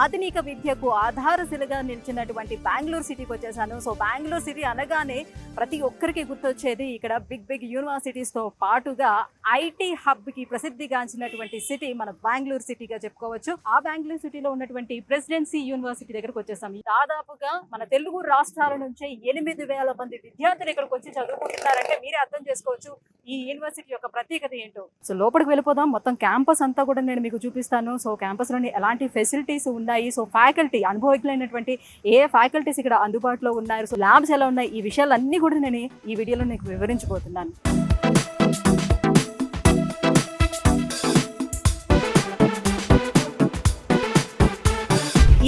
ఆధునిక విద్యకు ఆధారశిలగా నిలిచినటువంటి బెంగళూరు సిటీకి వచ్చేసాను. సో బెంగళూరు సిటీ అనగానే ప్రతి ఒక్కరికి గుర్తొచ్చేది ఇక్కడ బిగ్ యూనివర్సిటీస్ తో పాటుగా ఐటీ హబ్ కి ప్రసిద్ధిగాంచినటువంటి సిటీ మన బెంగళూరు సిటీగా చెప్పుకోవచ్చు. ఆ బెంగళూరు సిటీలో ఉన్నటువంటి ప్రెసిడెన్సీ యూనివర్సిటీ దగ్గరకు వచ్చేసాం. దాదాపుగా మన తెలుగు రాష్ట్రాల నుంచి 8,000 మంది విద్యార్థులు ఇక్కడికి వచ్చి చదువుకుంటున్నారంటే మీరే అర్థం చేసుకోవచ్చు ఈ యూనివర్సిటీ యొక్క ప్రత్యేకత ఏంటో. సో లోపలికి వెళ్ళిపోదాం. మొత్తం క్యాంపస్ అంతా కూడా నేను మీకు చూపిస్తాను. సో క్యాంపస్ లోని ఎలాంటి ఫెసిలిటీస్ ఉన్నాయి, సో ఫ్యాకల్టీ అనుభవజ్ఞులైనటువంటి ఏ ఫ్యాకల్టీస్ ఇక్కడ అందుబాటులో ఉన్నారు, సో ల్యాబ్స్ ఎలా ఉన్నాయి, ఈ విషయాలన్నీ కూడా నేను ఈ వీడియోలో నీకు వివరించబోతున్నాను.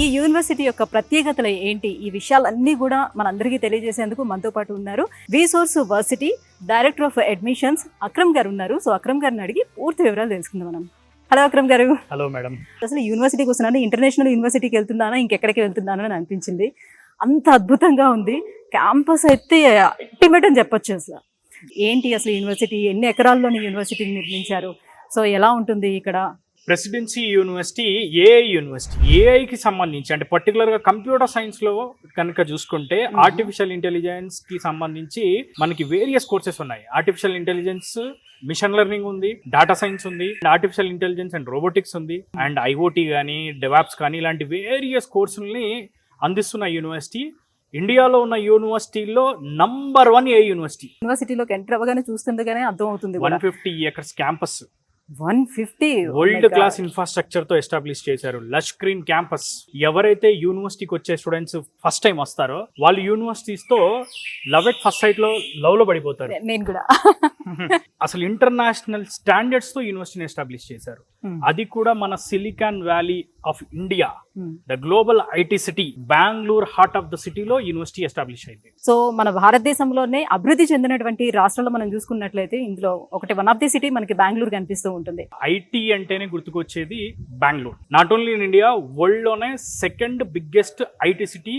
ఈ యూనివర్సిటీ యొక్క ప్రత్యేకతలు ఏంటి, ఈ విషయాలన్నీ కూడా మనందరికీ తెలియజేసేందుకు మనతో పాటు ఉన్నారు విసోర్స్ varsity director of admissions Akram garu ఉన్నారు. సో అక్రమ్ గారిని అడిగి పూర్తి వివరాలు తెలుసుకుందాం మనం. హలో అక్రమ్ గారు. Hello madam. అసలు యూనివర్సిటీకి వస్తున్నాను, ఇంటర్నేషనల్ యూనివర్సిటీకి వెళ్తున్నానా ఇంకెక్కడికి వెళ్తున్నాను అని అనిపించింది. అంత అద్భుతంగా ఉంది క్యాంపస్ అయితే, అల్టిమేట్ అని చెప్పొచ్చు. అసలు ఏంటి అసలు యూనివర్సిటీ, ఎన్ని ఎకరాల్లోని యూనివర్సిటీని నిర్మించారు, సో ఎలా ఉంటుంది ఇక్కడ? Presidency university AI university. ఏఐకి సంబంధించి అంటే పర్టికులర్గా కంప్యూటర్ సైన్స్లో కనుక చూసుకుంటే ఆర్టిఫిషియల్ ఇంటెలిజెన్స్కి సంబంధించి మనకి వేరియస్ కోర్సెస్ ఉన్నాయి. ఆర్టిఫిషియల్ ఇంటెలిజెన్స్, మిషన్ లెర్నింగ్ ఉంది, డేటా సైన్స్ ఉంది, ఆర్టిఫిషియల్ ఇంటెలిజెన్స్ అండ్ రోబోటిక్స్ ఉంది, అండ్ ఐఓటీ కానీ డెవాప్స్ కానీ ఇలాంటి వేరియస్ కోర్సుల్ని అందిస్తున్న యూనివర్సిటీ. ఇండియాలో ఉన్న యూనివర్సిటీల్లో నంబర్ 1 ఏ యూనివర్సిటీలోకి ఎంటర్ అవ్వగానే చూస్తుండగానే అర్థం అవుతుంది. 150 acres campus, 150 world class infrastructure తో ఎస్టాబ్లిష్ చేశారు. Lush green campus. ఎవరైతే యూనివర్సిటీకి వచ్చే స్టూడెంట్స్ ఫస్ట్ టైం వస్తారో వాళ్ళు యూనివర్సిటీస్ తో లవ్ ఎట్ ఫస్ట్ సైట్ లో లవ్ లో పడిపోతారు. నేను కూడా అసలు ఇంటర్నేషనల్ స్టాండర్డ్స్ తో యూనివర్సిటీని ఎస్టాబ్లిష్ చేశారు. అది కూడా మన silicon valley of India, the global IT city, Bengaluru heart of the సిటీలో యూనివర్సిటీ ఎస్టాబ్లిష్ అయింది. సో మన భారతదేశంలోనే అభివృద్ధి చెందినటువంటి రాష్ట్రాల్లో మనం చూసుకున్నట్లయితే ఇందులో ఒకటి వన్ ఆఫ్ ది సిటీ మనకి బెంగళూరు కనిపిస్తూ ఉంటుంది. ఐటీ అంటేనే గుర్తుకొచ్చేది Bengaluru. Not only in India, world లోనే second biggest IT city,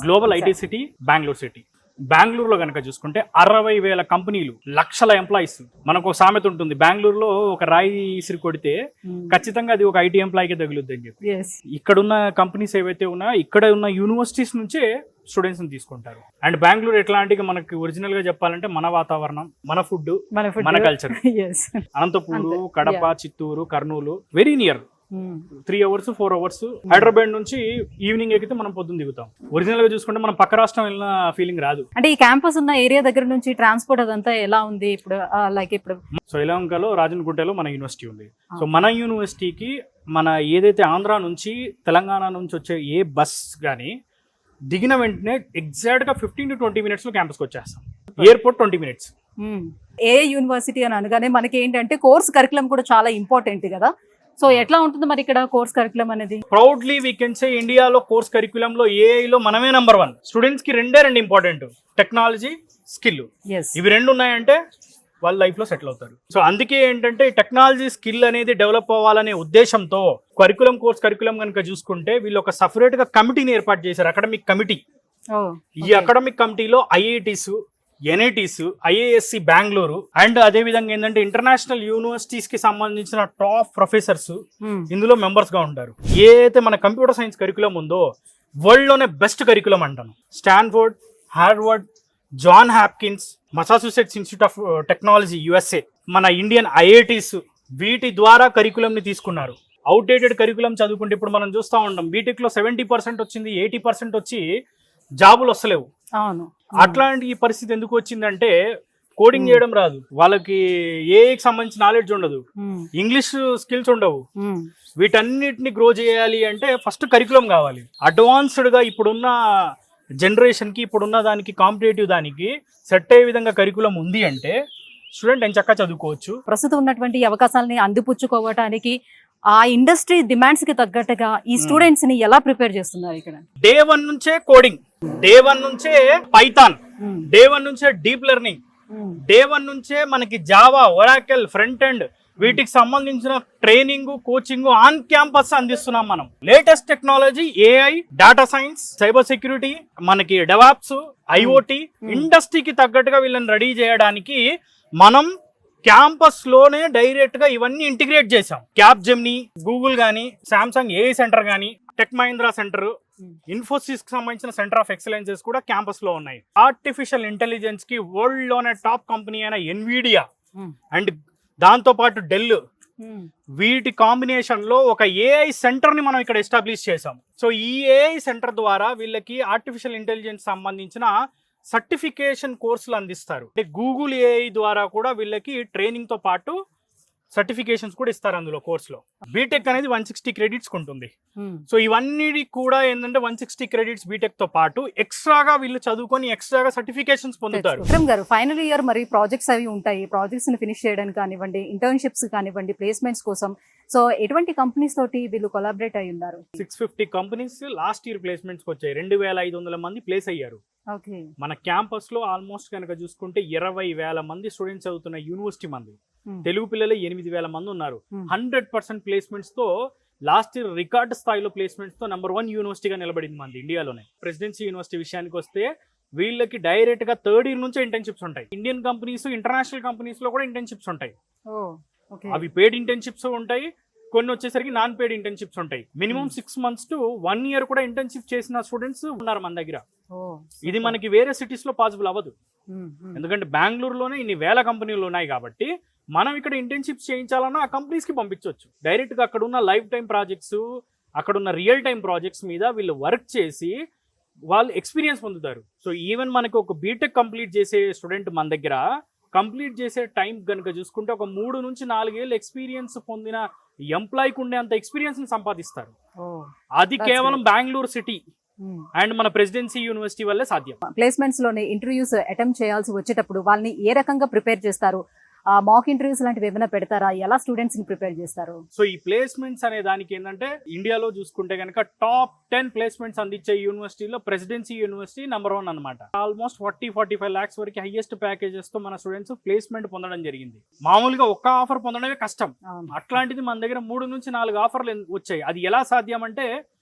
global IT city Bengaluru city. బెంగళూరులో కనుక చూసుకుంటే 60,000 కంపెనీలు, లక్షల ఎంప్లాయీస్. మనకు ఒక సామెత ఉంటుంది, బెంగళూరులో ఒక రాయి ఇసిరి కొడితే ఖచ్చితంగా అది ఒక ఐటీ ఎంప్లాయీకి తగులుద్ది అని చెప్పి. ఇక్కడున్న కంపెనీస్ ఏవైతే ఉన్నాయో ఇక్కడ ఉన్న యూనివర్సిటీస్ నుంచే స్టూడెంట్స్ ని తీసుకుంటారు. అండ్ బెంగళూరు ఎట్లాంటిగా మనకి ఒరిజినల్ గా చెప్పాలంటే మన వాతావరణం, మన ఫుడ్, మన culture. Anantapur, Kadapa, Chittoor, Kurnool very near. 3 hours 4 hours. Hyderabad నుంచి ఈవినింగ్ ఎక్కితే మనం పొద్దున్న దిగుతాం. ఒరిజినల్ గా చూసుకుంటే మనం పక్క రాష్ట్రం వెళ్ళిన ఫీలింగ్ రాదు. అంటే ఈ క్యాంపస్ ఉన్న ఏరియా దగ్గర నుంచి ట్రాన్స్పోర్ట్ అదంతా ఎలా ఉంది ఇప్పుడు? ఇప్పుడు సో యలహంకలో, రాజన్గుంటలో మన యూనివర్సిటీ ఉంది. సో మన యూనివర్సిటీకి మన ఏదైతే ఆంధ్ర నుంచి తెలంగాణ నుంచి వచ్చే ఏ బస్ కానీ దిగిన వెంటనే ఎగ్జాక్ట్ గా 15 to 20 minutes లో క్యాంపస్కి వచ్చేస్తాం. Airport 20 minutes. ఏ యూనివర్సిటీ అని అనగానే మనకి ఏంటంటే కోర్స్ కరికులం కూడా చాలా ఇంపార్టెంట్ కదా. సో ఎట్లా ఉంటుంది మరి ఇక్కడ కోర్స్ కరికులం అనేది? ప్రౌడ్లీ వీ కెన్ సే ఇండియాలో కోర్స్ కరికులం లో ఏఐలో మనమే నంబర్ 1. స్టూడెంట్స్ కి రెండే ఇంపార్టెంట్, టెక్నాలజీ, స్కిల్. ఇవి 2 ఉన్నాయంటే వాళ్ళ లైఫ్ లో సెటిల్ అవుతారు. సో అందుకే ఏంటంటే టెక్నాలజీ, స్కిల్ అనేది డెవలప్ అవ్వాలనే ఉద్దేశంతో కోర్స్ కరికులం కనుక చూసుకుంటే వీళ్ళు ఒక సపరేట్ గా కమిటీని ఏర్పాటు చేశారు, అకాడమిక్ కమిటీ. ఈ అకాడమిక్ కమిటీలో IITs, NITs, IASc Bengaluru and అదే విధంగా ఏంటంటే ఇంటర్నేషనల్ యూనివర్సిటీస్ కి సంబంధించిన టాప్ ప్రొఫెసర్స్ ఇందులో మెంబర్స్ గా ఉంటారు. ఏదైతే మన కంప్యూటర్ సైన్స్ కరికులం ఉందో వరల్డ్ లోనే బెస్ట్ కరికులం అంటాను. Stanford, Harvard, John Hopkins, Massachusetts Institute of Technology USA, మన ఇండియన్ ఐఐటీస్ వీటి ద్వారా కరికులం ని తీసుకున్నారు. అవుట్డేటెడ్ కరికులం చదువుకుంటే ఇప్పుడు మనం చూస్తూ ఉంటాం, బీటెక్ లో 70% వచ్చింది, 80% వచ్చి జాబులు వస్తలేవు. అట్లాంటి ఈ పరిస్థితి ఎందుకు వచ్చిందంటే కోడింగ్ చేయడం రాదు వాళ్ళకి, ఏఐకి సంబంధించిన నాలెడ్జ్ ఉండదు, ఇంగ్లీష్ స్కిల్స్ ఉండవు. వీటన్నిటిని గ్రో చేయాలి అంటే ఫస్ట్ కరికులం కావాలి. అడ్వాన్స్డ్ గా ఇప్పుడున్న జనరేషన్ కి, ఇప్పుడున్న దానికి, కాంపిటేటివ్ దానికి సెట్ అయ్యే విధంగా కరికులం ఉంది అంటే స్టూడెంట్ ఎంచక్కా చదువుకోవచ్చు. ప్రస్తుతం ఉన్నటువంటి అవకాశాలని అందిపుచ్చుకోవటానికి ఆ ఇండస్ట్రీ డిమాండ్స్ కి తగ్గట్టుగా ఈ స్టూడెంట్స్ ని ఎలా ప్రిపేర్ చేస్తున్నారు ఇక్కడ? Day 1 నుంచే కోడింగ్, Day 1 నుంచే పైథాన్, Day 1 నుంచే డీప్ లెర్నింగ్, Day 1 నుంచే మనకి జావా, ఒరాకిల్, ఫ్రంట్ ఎండ్ వీటికి సంబంధించిన ట్రైనింగ్, కోచింగ్ ఆన్ క్యాంపస్ అందిస్తున్నాం మనం. Latest technology, AI, data science, cyber security, మనకి డెవాప్స్, ఐఓటీ ఇండస్ట్రీకి తగ్గట్టుగా వీళ్ళని రెడీ చేయడానికి మనం క్యాంపస్ లోనే డైరెక్ట్ గా ఇవన్నీ ఇంటిగ్రేట్ చేసాం. క్యాప్ జెమినీ, గూగుల్ గానీ, సామ్సంగ్ ఏఐ సెంటర్ గానీ, టెక్ మహీంద్రా సెంటర్, ఇన్ఫోసిస్ కి సంబంధించిన సెంటర్ ఆఫ్ ఎక్సలెన్సెస్ కూడా క్యాంపస్ లో ఉన్నాయి. ఆర్టిఫిషియల్ ఇంటెలిజెన్స్ కి వరల్డ్ లోనే టాప్ కంపెనీ అయిన ఎన్విడియా అండ్ దాంతో పాటు డెల్, వీటి కాంబినేషన్ లో ఒక ఏఐ సెంటర్ ని మనం ఇక్కడ ఎస్టాబ్లిష్ చేసాం. సో ఈ ఏఐ సెంటర్ ద్వారా వీళ్ళకి ఆర్టిఫిషియల్ ఇంటెలిజెన్స్ సంబంధించిన సర్టిఫికేషన్ కోర్సులు అందిస్తారు. అంటే గూగుల్ ఏఐ ద్వారా కూడా వీళ్ళకి ట్రైనింగ్ తో పాటు సర్టిఫికేషన్స్ కూడా ఇస్తారు అందులో కోర్సులో. బీటెక్ అనేది 160 క్రెడిట్స్ ఉంటుంది. సో ఇవన్నీ కూడా ఏంటంటే 160 క్రెడిట్స్ బీటెక్ తో పాటు ఎక్స్ట్రాగా వీళ్ళు చదువుకొని ఎక్స్ట్రాగా సర్టిఫికేషన్స్ పొందుతారు. విక్రమ్ గారు, ఫైనల్ ఇయర్ మరి ప్రాజెక్ట్స్ అవి ఉంటాయి. ప్రాజెక్ట్స్ ని ఫినిష్ చేయడానికి కానివ్వండి, ఇంటర్న్షిప్స్ కానివ్వండి, ప్లేస్మెంట్స్ కోసం సో ఎటువంటి కంపెనీస్ తోటి వీళ్ళు కొలాబరేట్ అయి ఉన్నారు? 650 కంపెనీస్ లాస్ట్ ఇయర్ ప్లేస్మెంట్స్ వచ్చాయి. 2500 మంది ప్లేస్ అయ్యారు. మన క్యాంపస్ లో ఆల్మోస్ట్ కనుక చూసుకుంటే 20,000 మంది స్టూడెంట్స్ చదువుతున్న యూనివర్సిటీ మంది. తెలుగు పిల్లలు 8,000 మంది ఉన్నారు. 100% ప్లేస్మెంట్స్ తో లాస్ట్ ఇయర్ రికార్డ్ స్థాయిలో ప్లేస్మెంట్స్ తో నంబర్ 1 యూనివర్సిటీగా నిలబడింది మంది ఇండియాలోనే. ప్రెసిడెన్సీ యూనివర్సిటీ విషయానికి వస్తే వీళ్ళకి డైరెక్ట్ గా 3rd ఇయర్ నుంచే ఇంటర్న్షిప్స్ ఉంటాయి. ఇండియన్ కంపెనీస్, ఇంటర్నేషనల్ కంపెనీస్ లో కూడా ఇంటర్న్షిప్స్ ఉంటాయి. అవి పెయిడ్ ఇంటర్న్షిప్స్ ఉంటాయి, కొన్ని వచ్చేసరికి నాన్ పెయిడ్ ఇంటర్న్షిప్స్ ఉంటాయి. మినిమం 6 months to 1 year కూడా ఇంటర్న్షిప్ చేసిన స్టూడెంట్స్ ఉన్నారు మన దగ్గర. ఇది మనకి వేరే సిటీస్ లో పాసిబుల్ అవ్వదు, ఎందుకంటే బెంగళూరులోనే ఇన్ని వేల కంపెనీలు ఉన్నాయి కాబట్టి మనం ఇక్కడ ఇంటర్న్షిప్స్ చేయించాలన్నా ఆ కంపెనీస్ కి పంపించవచ్చు. డైరెక్ట్ గా అక్కడ ఉన్న లైఫ్ టైం ప్రాజెక్ట్స్, అక్కడ ఉన్న రియల్ టైం ప్రాజెక్ట్స్ మీద వీళ్ళు వర్క్ చేసి వాళ్ళు ఎక్స్పీరియన్స్ పొందుతారు. సో ఈవెన్ మనకి ఒక బీటెక్ కంప్లీట్ చేసే స్టూడెంట్ మన దగ్గర కంప్లీట్ చేసే టైం కనుక చూసుకుంటే ఒక 3 నుంచి 4 ఏళ్ళు ఎక్స్పీరియన్స్ పొందిన ఎంప్లాయ్కి ఉండే అంత ఎక్స్పీరియన్స్ ని సంపాదిస్తారు. అది కేవలం బెంగళూరు సిటీ అండ్ మన ప్రెసిడెన్సీ యూనివర్సిటీ వల్లే సాధ్యం. ప్లేస్మెంట్స్ లోనే ఇంటర్వ్యూస్ అటెంప్ట్ చేయాల్సి వచ్చేటప్పుడు వాళ్ళని ఏ రకంగా ప్రిపేర్ చేస్తారు? మాక్ ఇంటర్వ్యూస్ లాంటివి ఏమైనా పెడతారా? ఎలా స్టూడెంట్స్ ని ప్రిపేర్ చేస్తారు? సో ఈ ప్లేస్మెంట్స్ అనే దానికి ఏంటంటే ఇండియాలో చూసుకుంటే కనుక టాప్ 10 ప్లేస్మెంట్స్ అందించే యూనివర్సిటీలో ప్రెసిడెన్సీ యూనివర్సిటీ నంబర్ 1 అనమాట. ఆల్మోస్ట్ 40-45 lakhs వరకు హైయెస్ట్ ప్యాకేజెస్ తో మన స్టూడెంట్స్ ప్లేస్మెంట్ పొందడం జరిగింది. మామూలుగా ఒక్క ఆఫర్ పొందడమే కష్టం, అట్లాంటిది మన దగ్గర 3 నుంచి 4 ఆఫర్లు వచ్చాయి. అది ఎలా సాధ్యం అంటే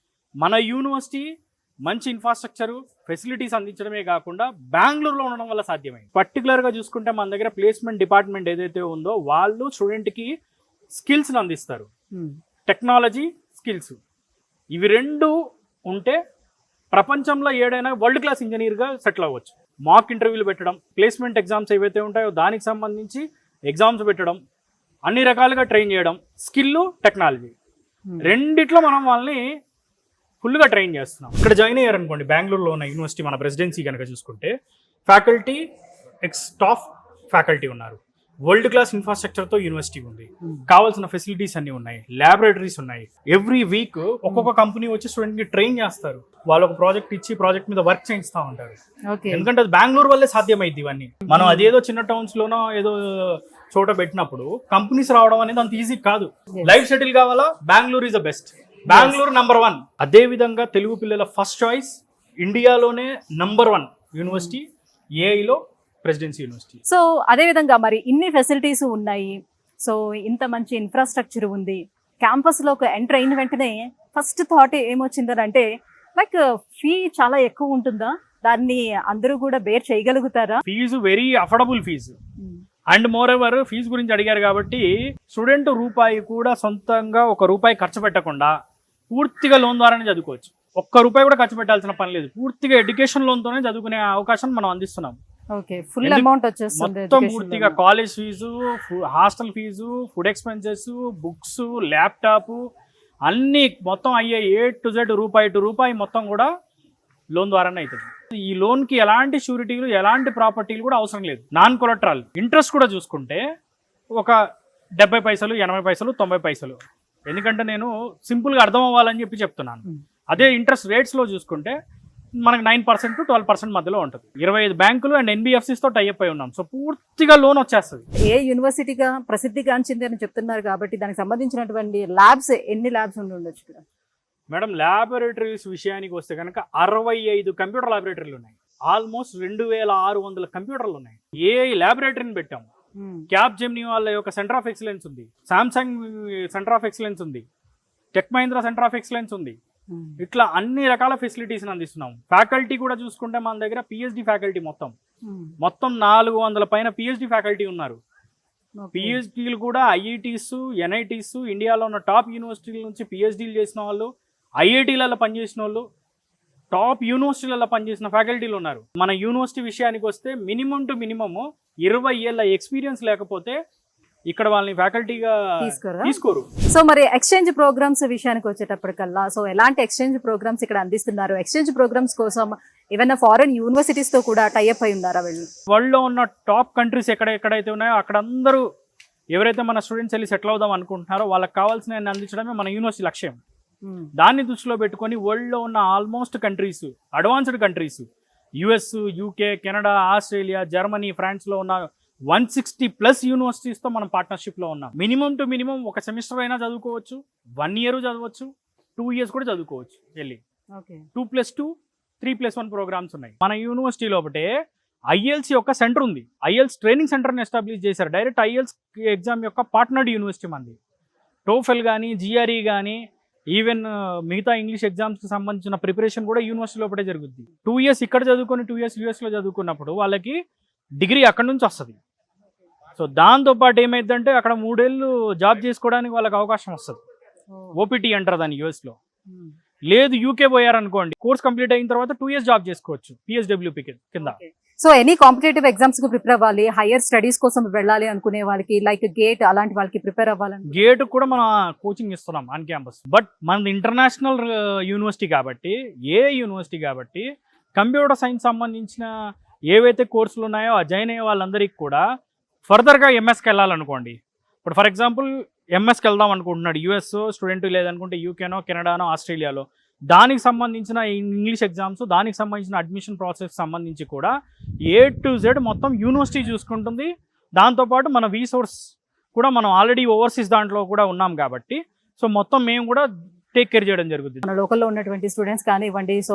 మన యూనివర్సిటీ మంచి ఇన్ఫ్రాస్ట్రక్చర్ ఫెసిలిటీస్ అందించడమే కాకుండా బెంగళూరులో ఉండడం వల్ల సాధ్యమైంది. పర్టికులర్ గా చూసుకుంటే మన దగ్గర ప్లేస్మెంట్ డిపార్ట్మెంట్ ఏదైతే ఉందో వాళ్ళు స్టూడెంట్ కి స్కిల్స్ అందిస్తారు. టెక్నాలజీ, స్కిల్స్, ఇవి 2 ఉంటే ప్రపంచంలో ఏడైనా వరల్డ్ క్లాస్ ఇంజనీర్ గా సెటిల్ అవ్వచ్చు. మాక్ ఇంటర్వ్యూలు పెట్టడం, ప్లేస్మెంట్ ఎగ్జామ్స్ ఏవైతే ఉంటాయో దానికి సంబంధించి ఎగ్జామ్స్ పెట్టడం, అన్ని రకాలుగా ట్రైన్ చేయడం, స్కిల్, టెక్నాలజీ రెండిట్లో మనం వాళ్ళని ఫుల్గా ట్రైన్ చేస్తున్నాం. ఇక్కడ జాయిన్ అయ్యారనుకోండి, బెంగళూరులో ఉన్న యూనివర్సిటీ మన ప్రెసిడెన్సీ కనుక చూసుకుంటే ఫ్యాకల్టీ టాప్ ఫ్యాకల్టీ ఉన్నారు. వరల్డ్ క్లాస్ ఇన్ఫ్రాస్ట్రక్చర్తో యూనివర్సిటీ ఉంది, కావాల్సిన ఫెసిలిటీస్ అన్ని ఉన్నాయి, ల్యాబొరేటరీస్ ఉన్నాయి. ఎవ్రీ వీక్ ఒక్కొక్క కంపెనీ వచ్చి స్టూడెంట్కి ట్రైన్ చేస్తారు. వాళ్ళు ఒక ప్రాజెక్ట్ ఇచ్చి ప్రాజెక్ట్ మీద వర్క్ చేయిస్తూ ఉంటారు. ఎందుకంటే అది బెంగళూరు వల్లే సాధ్యమైంది ఇవన్నీ. మనం అదేదో చిన్న టౌన్స్ లోనో ఏదో చోట పెట్టినప్పుడు కంపెనీస్ రావడం అనేది అంత ఈజీ కాదు. లైఫ్ సెటిల్ కావాలా, Bengaluru is the best. Bengaluru number 1. అదే విధంగా తెలుగు పిల్లల ఫస్ట్ చాయిస్ ఇండియాలోనే నంబర్ 1 యూనివర్సిటీ ఏఐలో ప్రెసిడెన్సీ యూనివర్సిటీ. సో అదే విధంగా మరి ఇన్ని ఫెసిలిటీస్ ఉన్నాయి, సో ఇంత మంచి ఇన్ఫ్రాస్ట్రక్చర్ ఉంది, క్యాంపస్ లోకి ఎంటర్ అయిన వెంటనే ఫస్ట్ థాట్ ఏమొచ్చిందంటే లైక్ ఫీ చాలా ఎక్కువ ఉంటుందా? దాన్ని అందరూ కూడా బేర్ చేయగలుగుతారా? Fee very affordable fee. And moreover fee గురించి అడిగారు కాబట్టి స్టూడెంట్ రూపాయి కూడా సొంతంగా ₹1 ఖర్చు పెట్టకుండా పూర్తిగా లోన్ ద్వారానే చదువుకోవచ్చు. ₹1 కూడా ఖర్చు పెట్టాల్సిన పని లేదు. పూర్తిగా ఎడ్యుకేషన్ లోన్ తోనే చదువుకునే అవకాశం మనం అందిస్తున్నాం. ఫుల్ అమౌంట్ వచ్చేస్తుంది. మొత్తం పూర్తిగా college fee, hostel fee, food expenses, books, laptop అన్ని మొత్తం అయ్యే A to Z రూపాయి మొత్తం కూడా లోన్ ద్వారానే అవుతుంది. ఈ లోన్ కి ఎలాంటి షూరిటీలు, ఎలాంటి ప్రాపర్టీలు కూడా అవసరం లేదు. నాన్ కొలట్రల్. ఇంట్రెస్ట్ కూడా చూసుకుంటే ఒక 70 పైసలు, 80 పైసలు, 90 పైసలు. ఎందుకంటే నేను సింపుల్ గా అర్థం అవ్వాలని చెప్పి చెప్తున్నాను. అదే ఇంట్రెస్ట్ రేట్స్ లో చూసుకుంటే మనకు 9% to 12% మధ్యలో ఉంటుంది. 25 బ్యాంకులు అండ్ NBFCs తో టైఅప్ అయి ఉన్నాం. సో పూర్తిగా లోన్ వచ్చేస్తుంది. ఏ యూనివర్సిటీగా ప్రసిద్ధిగాంచింది అని చెప్తున్నారు కాబట్టి దానికి సంబంధించినటువంటి ల్యాబ్స్ ఎన్ని ల్యాబ్స్ ఉండొచ్చు ఇక్కడ? మేడం, ల్యాబొరేటరీస్ విషయానికి వస్తే కనుక 65 కంప్యూటర్ ల్యాబొరేటరీలు ఉన్నాయి. ఆల్మోస్ట్ 2600 కంప్యూటర్లు ఉన్నాయి. ఏఐ ల్యాబొరేటరీని పెట్టాము. క్యాప్ జెమిని వాళ్ళ యొక్క సెంటర్ ఆఫ్ ఎక్సలెన్స్ ఉంది, సామ్సంగ్ సెంటర్ ఆఫ్ ఎక్సలెన్స్ ఉంది, tech Mahindra centre of excellence ఉంది. ఇట్లా అన్ని రకాల ఫెసిలిటీస్ అందిస్తున్నాం. ఫ్యాకల్టీ కూడా చూసుకుంటే మన దగ్గర పిహెచ్డి ఫ్యాకల్టీ మొత్తం 400 పైన పిహెచ్డి ఫ్యాకల్టీ ఉన్నారు. పిహెచ్డీలు కూడా IITs, NITs, ఇండియాలో ఉన్న టాప్ యూనివర్సిటీల నుంచి పిహెచ్డీలు చేసిన వాళ్ళు, ఐఐటీలలో పనిచేసిన వాళ్ళు, టాప్ యూనివర్సిటీలలో పనిచేసిన ఫ్యాకల్టీలు ఉన్నారు. మన యూనివర్సిటీ విషయానికి వస్తే మినిమం టు మినిమము 20 ఏళ్ళ ఎక్స్పీరియన్స్ లేకపోతే ఇక్కడ వాళ్ళని ఫ్యాకల్టీగా తీసుకోరు. సో మరి ఎక్స్చేంజ్ ప్రోగ్రామ్స్ విషయానికి వచ్చేటప్పటికల్లా సో ఎలాంటి ఎక్స్చేంజ్ ప్రోగ్రామ్స్ ఇక్కడ అందిస్తున్నారు? ఎక్స్చేంజ్ ప్రోగ్రామ్స్ కోసం ఏమైనా ఫారెన్ యూనివర్సిటీస్ తో కూడా టైఅప్ అయి ఉన్నారా వీళ్ళు? వరల్డ్ లో ఉన్న టాప్ కంట్రీస్ ఎక్కడైతే ఉన్నాయో అక్కడ అందరూ ఎవరైతే మన స్టూడెంట్స్ వెళ్ళి సెటిల్ అవుదాం అనుకుంటున్నారో వాళ్ళకి కావాల్సిన అందించడమే మన యూనివర్సిటీ లక్ష్యం. దాన్ని దృష్టిలో పెట్టుకొని వరల్డ్ లో ఉన్న almost countries, advanced countries, US, UK, Canada, Australia, Germany, France లో ఉన్న 160+ యూనివర్సిటీస్తో మనం పార్ట్నర్షిప్లో ఉన్నాం. మినిమం టు మినిమం ఒక సెమిస్టర్ అయినా చదువుకోవచ్చు, 1 year చదవచ్చు, 2 years కూడా చదువుకోవచ్చు వెళ్ళి. 2+2, 3+1 ప్రోగ్రామ్స్ ఉన్నాయి. మన యూనివర్సిటీ లోపటే IELTS యొక్క సెంటర్ ఉంది. IELTS ట్రైనింగ్ సెంటర్ని ఎస్టాబ్లిష్ చేశారు. డైరెక్ట్ IELTS ఎగ్జామ్ యొక్క పార్ట్నర్డ్ యూనివర్సిటీ మంది. టోఫెల్ కానీ, GRE కానీ, ఈవెన్ మిగతా ఇంగ్లీష్ ఎగ్జామ్స్కి సంబంధించిన ప్రిపరేషన్ కూడా యూనివర్సిటీ లోపటే జరుగుతుంది. 2 years ఇక్కడ చదువుకొని 2 years US లో చదువుకున్నప్పుడు వాళ్ళకి డిగ్రీ అక్కడ నుంచి వస్తుంది. సో దాంతోపాటు ఏమైందంటే అక్కడ 3 ఏళ్ళు జాబ్ చేసుకోవడానికి వాళ్ళకి అవకాశం వస్తుంది. OPT అంటారు దాన్ని యూఎస్లో. లేదు యూకే పోయారనుకోండి, కోర్స్ కంప్లీట్ అయిన తర్వాత 2 years జాబ్ చేసుకోవచ్చు PSWP కింద. సో ఎనీ కాంపిటేటివ్ ఎగ్జామ్స్ కు ప్రిపేర్ అవ్వాలి, హైయర్ స్టడీస్ కోసం వెళ్ళాలి అనుకునే వాళ్ళకి, లైక్ గేట్ అలాంటి వాళ్ళకి ప్రిపేర్ అవ్వాలని, గేట్ కూడా మనం కోచింగ్ ఇస్తున్నాం ఆన్ క్యాంపస్. బట్ మనది ఇంటర్నేషనల్ యూనివర్సిటీ కాబట్టి, యూనివర్సిటీ కాబట్టి కంప్యూటర్ సైన్స్ సంబంధించిన ఏవైతే కోర్సులు ఉన్నాయో ఆ జాయిన్ అయ్యే వాళ్ళందరికీ కూడా ఫర్దర్గా ఎంఎస్కి వెళ్ళాలనుకోండి. ఇప్పుడు ఫర్ ఎగ్జాంపుల్ ఎంఎస్కి వెళ్దాం అనుకుంటున్నాడు యుఎస్ స్టూడెంట్, లేదనుకుంటే యూకేనో, కెనడానో, ఆస్ట్రేలియాలో, దానికి సంబంధించిన ఇంగ్లీష్ ఎగ్జామ్స్, దానికి సంబంధించిన అడ్మిషన్ ప్రాసెస్ సంబంధించి కూడా A to Z మొత్తం యూనివర్సిటీ చూసుకుంటుంది. దాంతోపాటు మన రీసోర్స్ కూడా మనం ఆల్రెడీ ఓవర్సీస్ దాంట్లో కూడా ఉన్నాం కాబట్టి సో మొత్తం మేము కూడా టేక్ కేర్ చేయడం జరుగుతుంది. మన లోకల్లో ఉన్నటువంటి స్టూడెంట్స్ కానివ్వండి, సో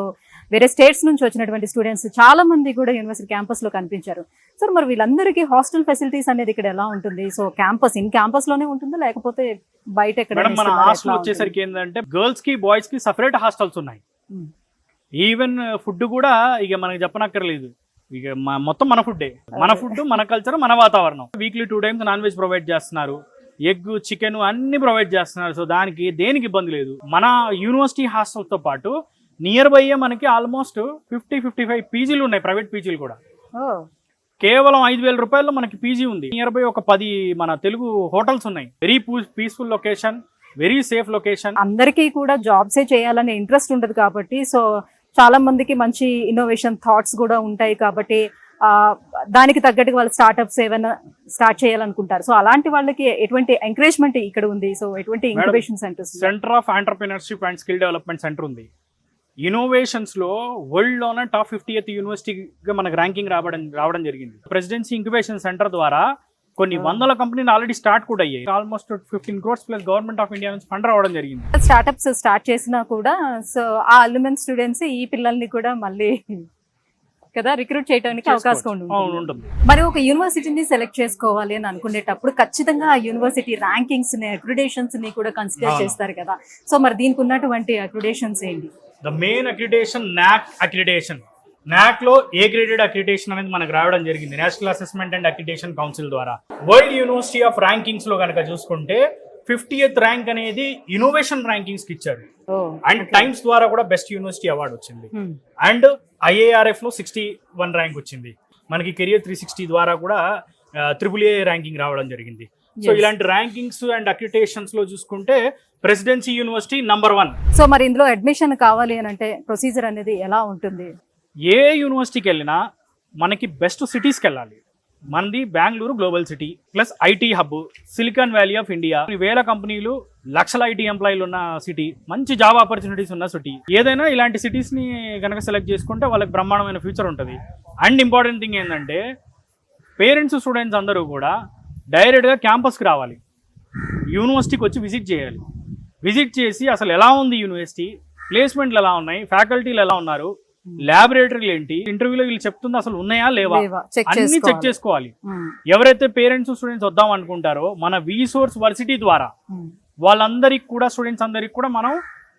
వేరే స్టేట్స్ నుంచి వచ్చినటువంటి స్టూడెంట్స్ చాలా మంది కూడా యూనివర్సిటీ క్యాంపస్ లో కనిపించారు. సార్ మరి వీళ్ళందరికీ హాస్టల్ ఫెసిలిటీస్ అనేది ఇక్కడ ఎలా ఉంటుంది? సో ఇన్ క్యాంపస్ లోనే ఉంటుందా లేకపోతే బయట ఎక్కడ? మన హాస్టల్ వచ్చేసరికి ఏంటంటే గర్ల్స్ కి బాయ్స్ కి సపరేట్ హాస్టల్స్ ఉన్నాయి. ఈవెన్ ఫుడ్ కూడా ఇక మనకి చెప్పనక్కర్లేదు, ఇక మొత్తం మన ఫుడ్డే, మన ఫుడ్, మన కల్చర్, మన వాతావరణం. Weekly 2 times non veg provide చేస్తున్నారు, ఎగ్, చికెన్ అన్ని ప్రొవైడ్ చేస్తున్నారు. సో దేనికి ఇబ్బంది లేదు. మన యూనివర్సిటీ హాస్టల్తో పాటు నియర్ బై మనకి ఆల్మోస్ట్ 50-55 పీజీలు ఉన్నాయి, ప్రైవేట్ పీజీలు కూడా. కేవలం 5,000 రూపాయల్లో మనకి పీజీ ఉంది. నియర్ బై ఒక 10 మన తెలుగు హోటల్స్ ఉన్నాయి. Very peaceful location, very safe location. అందరికీ కూడా జాబ్సే చేయాలనే ఇంట్రెస్ట్ ఉండదు కాబట్టి, సో చాలా మందికి మంచి ఇన్నోవేషన్ థాట్స్ కూడా ఉంటాయి కాబట్టి దానికి తగ్గట్టుగా వాళ్ళు స్టార్ట్అప్స్ ఏమైనా స్టార్ట్ చేయాలనుకుంటారు. సో అలాంటి వాళ్ళకి ఎటువంటి ఎంకరేజ్మెంట్ ఇక్కడ ఉంది? సో ఎటువంటి innovation centres? Centre of entrepreneurship and skill development centre ఉంది. ఇన్నోవేషన్స్ లో వరల్డ్ లోనే టాప్ 50th యూనివర్సిటీగా మనకు ర్యాంకింగ్ రావడం జరిగింది. ప్రెసిడెన్సీ ఇంక్యుబేషన్ సెంటర్ ద్వారా కొన్ని వందల కంపెనీలు ఆల్రెడీ స్టార్ట్ కూడా అయ్యాయి. Almost 15 crores plus government of India నుంచి ఫండ్ రావడం జరిగింది. స్టార్ట్అప్స్ స్టార్ట్ చేసినా కూడా సో ఆ అల్యూమిన్ స్టూడెంట్స్ ఈ పిల్లల్ని కూడా మళ్ళీ కదా రిక్రూట్ చేయడానికి అవకాశం ఉంటుంది. మరి ఒక యూనివర్సిటీని సెలెక్ట్ చేసుకోవాలి అని అనుకునేటప్పుడు ఖచ్చితంగా ఆ యూనివర్సిటీ ర్యాంకింగ్స్ ని, అక్రిడేషన్స్ ని కూడా కన్సిడర్ చేస్తారు కదా. సో మరి దీనికి ఉన్నటువంటి అక్రిడేషన్స్ ఏంటి? The main accreditation NAAC accreditation. NAAC లో A గ్రేడెడ్ అక్రిడేషన్ అనేది మనకు రావడం జరిగింది national assessment and accreditation council ద్వారా. వరల్డ్ యూనివర్సిటీ ఆఫ్ ర్యాంకింగ్స్ లో కనుక చూసుకుంటే 50th ర్యాంక్ అనేది ఇన్నోవేషన్ ర్యాంకింగ్స్ కి ఇచ్చారు. అండ్ టైమ్స్ ద్వారా కూడా బెస్ట్ యూనివర్సిటీ అవార్డు వచ్చింది. అండ్ IARF లో 61 ర్యాంక్ వచ్చింది. మనకి కెరియర్ 360 ద్వారా కూడా AAA ర్యాంకింగ్ రావడం జరిగింది. సో ఇలాంటి ర్యాంకింగ్స్ అండ్ అక్రిడేషన్స్ లో చూసుకుంటే ప్రెసిడెన్సీ యూనివర్సిటీ నంబర్ 1. సో మరి ఇందులో అడ్మిషన్ కావాలి అని అంటే ప్రొసీజర్ అనేది ఎలా ఉంటుంది? ఏ యూనివర్సిటీకి వెళ్ళినా మనకి బెస్ట్ సిటీస్కి వెళ్ళాలి. మనది Bengaluru global city plus IT hub, silicon valley of India, వేల కంపెనీలు, లక్షల IT ఎంప్లాయీలు ఉన్న సిటీ, మంచి జాబ్ ఆపర్చునిటీస్ ఉన్న సిటీ. ఏదైనా ఇలాంటి సిటీస్ ని కనుక సెలెక్ట్ చేసుకుంటే వాళ్ళకి బ్రహ్మాండమైన ఫ్యూచర్ ఉంటుంది. అండ్ ఇంపార్టెంట్ థింగ్ ఏంటంటే పేరెంట్స్, స్టూడెంట్స్ అందరూ కూడా డైరెక్ట్గా క్యాంపస్కి రావాలి, యూనివర్సిటీకి వచ్చి విజిట్ చేయాలి. విజిట్ చేసి అసలు ఎలా ఉంది యూనివర్సిటీ, ప్లేస్మెంట్లు ఎలా ఉన్నాయి, ఫ్యాకల్టీలు ఎలా ఉన్నారు, ల్యాబొరేటరీలు ఏంటి, ఇంటర్వ్యూలో వీళ్ళు చెప్తుంది అసలు ఉన్నాయా లేవా అన్ని చెక్ చేసుకోవాలి. ఎవరైతే పేరెంట్స్, స్టూడెంట్స్ వద్దాం అనుకుంటారో మన రీసోర్స్ వర్సిటీ ద్వారా వాళ్ళందరికి కూడా, స్టూడెంట్స్ అందరికి కూడా మనం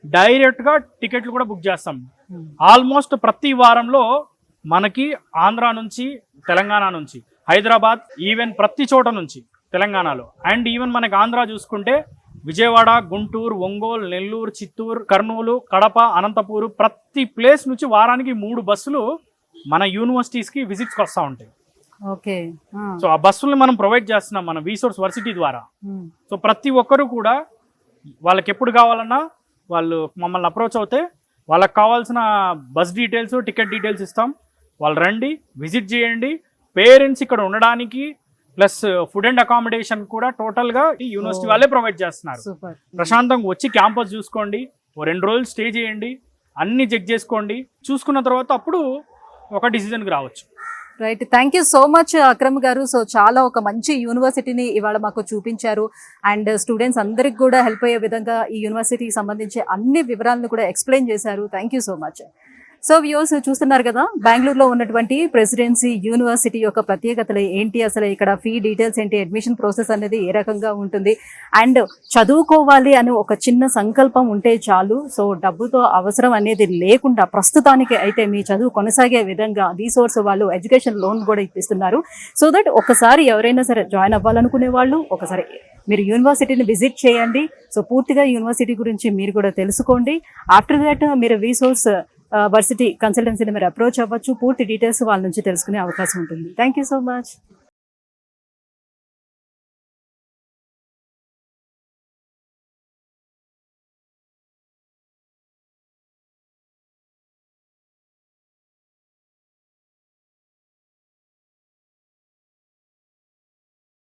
డైరెక్ట్ గా టికెట్లు కూడా బుక్ చేస్తాం. ఆల్మోస్ట్ ప్రతి వారంలో మనకి ఆంధ్ర నుంచి, తెలంగాణ నుంచి, హైదరాబాద్, ఈవెన్ ప్రతి చోట నుంచి తెలంగాణలో, అండ్ ఈవెన్ మనకి ఆంధ్ర చూసుకుంటే విజయవాడ, గుంటూరు, ఒంగోలు, నెల్లూరు, చిత్తూరు, కర్నూలు, కడప, అనంతపూర్ ప్రతి ప్లేస్ నుంచి వారానికి 3 బస్సులు మన యూనివర్సిటీస్కి విజిట్స్కి వస్తూ ఉంటాయి. ఓకే. సో ఆ బస్సుల్ని మనం ప్రొవైడ్ చేస్తున్నాం మన రీసోర్స్ వర్సిటీ ద్వారా. సో ప్రతి ఒక్కరు కూడా వాళ్ళకి ఎప్పుడు కావాలన్నా వాళ్ళు మమ్మల్ని అప్రోచ్ అవుతే వాళ్ళకి కావాల్సిన బస్ డీటెయిల్స్, టికెట్ డీటెయిల్స్ ఇస్తాం. వాళ్ళు రండి, విజిట్ చేయండి. పేరెంట్స్ ఇక్కడ ఉండడానికి ప్లస్ ఫుడ్ అండ్ అకామిడేషన్ కూడా టోటల్గా ఈ యూనివర్సిటీ వాళ్ళే ప్రొవైడ్ చేస్తున్నారు. సూపర్. ప్రశాంతంగా వచ్చి క్యాంపస్ చూసుకోండి, ఓ 2 రోజులు స్టే చేయండి, అన్ని చెక్ చేసుకోండి. చూసుకున్న తర్వాత అప్పుడు ఒక డిసిజన్కి రావచ్చు. Right, thank you so much Akram గారు. సో చాలా ఒక మంచి యూనివర్సిటీని ఇవాళ మాకు చూపించారు అండ్ స్టూడెంట్స్ అందరికి కూడా హెల్ప్ అయ్యే విధంగా ఈ యూనివర్సిటీకి సంబంధించి అన్ని వివరాలను కూడా ఎక్స్ప్లెయిన్ చేశారు. Thank you so much. So viewers చూస్తున్నారు కదా, బెంగళూరులో ఉన్నటువంటి ప్రెసిడెన్సీ యూనివర్సిటీ యొక్క ప్రత్యేకతలు ఏంటి, అసలు ఇక్కడ ఫీ డీటెయిల్స్ ఏంటి, అడ్మిషన్ ప్రాసెస్ అనేది ఏ రకంగా ఉంటుంది, అండ్ చదువుకోవాలి అని ఒక చిన్న సంకల్పం ఉంటే చాలు. సో డబ్బుతో అవసరం అనేది లేకుండా ప్రస్తుతానికి అయితే మీ చదువు కొనసాగే విధంగా రీసోర్స్ వాళ్ళు ఎడ్యుకేషన్ లోన్ కూడా ఇప్పిస్తున్నారు. సో దట్ ఒకసారి ఎవరైనా సరే జాయిన్ అవ్వాలనుకునే వాళ్ళు ఒకసారి మీరు యూనివర్సిటీని విజిట్ చేయండి. సో పూర్తిగా యూనివర్సిటీ గురించి మీరు కూడా తెలుసుకోండి. ఆఫ్టర్ దాట్ మీరు రీసోర్స్ వర్సిటీ కన్సల్టెన్సీని మీరు అప్రోచ్ అవ్వచ్చు. పూర్తి డీటెయిల్స్ వాళ్ళ నుంచి తెలుసుకునే అవకాశం ఉంటుంది. Thank you so much.